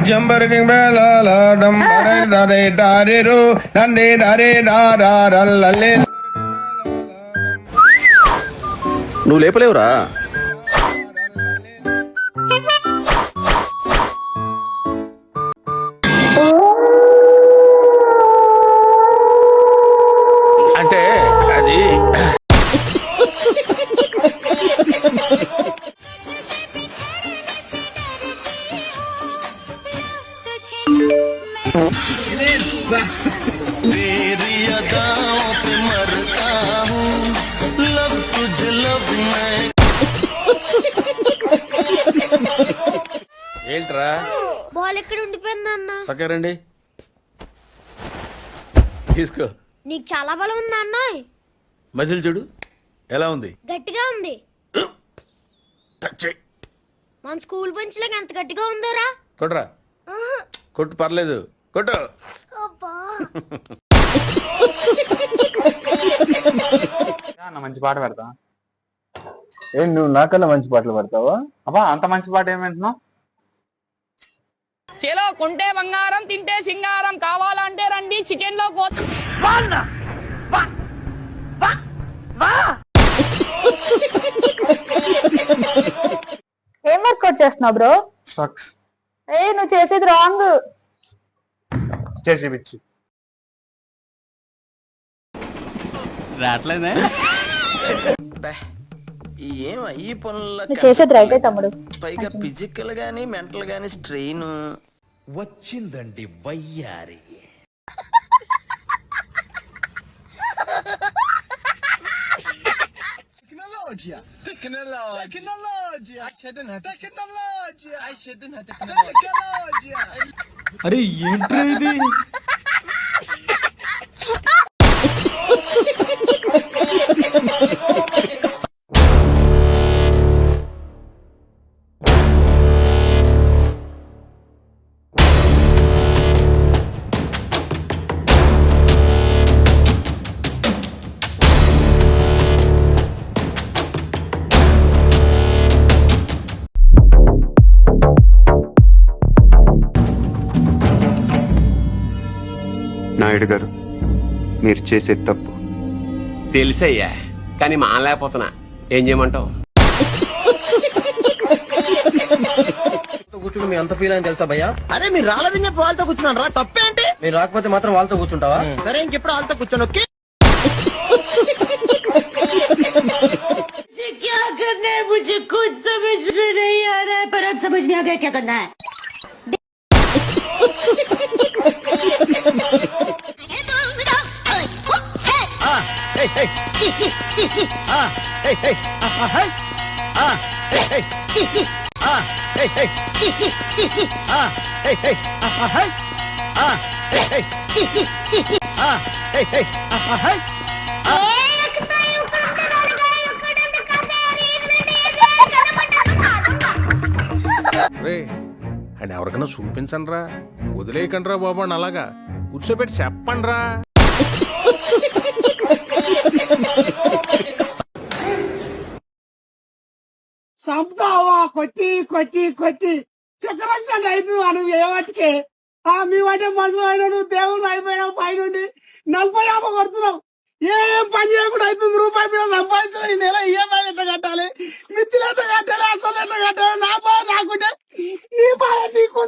జంబరకింగ్ బేలాల డంబరే డరే డారిరు నందే డరే డారల్లే. నువ్వు లేపలేవురా? అంటే అది ఏంట్రా బాల్ ఎక్కడ ఉండిపోయింది అన్న? పక్కరండి, తీసుకో. నీకు చాలా బలం ఉందా అన్న? మజిల్ చూడు ఎలా ఉంది, గట్టిగా ఉంది. టచ్ చెయ్. మన స్కూల్ బెంచ్ లాగా ఎంత గట్టిగా ఉందోరా. కొట్రా, కొట్టు, పర్లేదు, కొట్టు. అబ్బా మంచి పాట పెడతా. ఏ నువ్వు నాకన్నా మంచి పాటలు పడతావా? అబ్బా అంత మంచి పాట ఏం వింటున్నావు? చేలో కొంటే బంగారం తింటే సింగారం కావాలంటే రండి చికెన్ లో ఏం వర్కౌట్ చేస్తున్నావు బ్రో? స్ట్రక్స్ నువ్వు చేసేది రాంగ్. చేసి పిచ్చి రావట్లేదే. ఏం ఈ పనుల నువ్వు చేసేది రైటే తమ్ముడు. పైగా ఫిజికల్ గానీ మెంటల్ గానీ స్ట్రెయిన్ వచ్చిందండి వయ్యారి. అరే ఏంట్రా ఇది? నాయుడు గారు, మీరు చేసేది తప్పు. తెలిసయ్యా, కానీ మానలేకపోతున్నా. ఏం చేయమంటావు? కూర్చుని మీ అంత ఫీల్ అని తెలుసా భయ్యా? అరే మీరు రాలేదని చెప్పి వాళ్ళతో కూర్చున్నాను రా, తప్పేంటి? మీరు రాకపోతే మాత్రం వాళ్ళతో కూర్చుంటావా? సరే ఇంకెప్పుడు వాళ్ళతో కూర్చోను. ఓకే क्या करना है मुझे कुछ समझ में नहीं आ रहा है, पर अब समझ में आ गया क्या करना है. అని ఎవరికైనా చూపించండి రా, వదిలేయకండి రా బాబు అని అలాగా కూర్చోబెట్టి చెప్పండి రా. సంపుతావా కొట్టి కొట్టి కొట్టి చక్రవర్తి అవుతుంది నువ్వు ఏ వాటికి. మీ వాటి మనుషులు అయినా నువ్వు దేవుడు అయిపోయినావు, పైనుండి 40-50 కొడుతున్నావు. ఏం పని చేయకుండా అవుతుంది. రూపాయి మీద సంపాదించిన ఈ నెల ఈఎంఐ ఎట్లా కట్టాలి, మిత్తులు ఎట్లా కట్టాలి, అసలు ఎట్లా కట్టాలి, నా బాధ నాకుంటే నీ బాధ నీకు.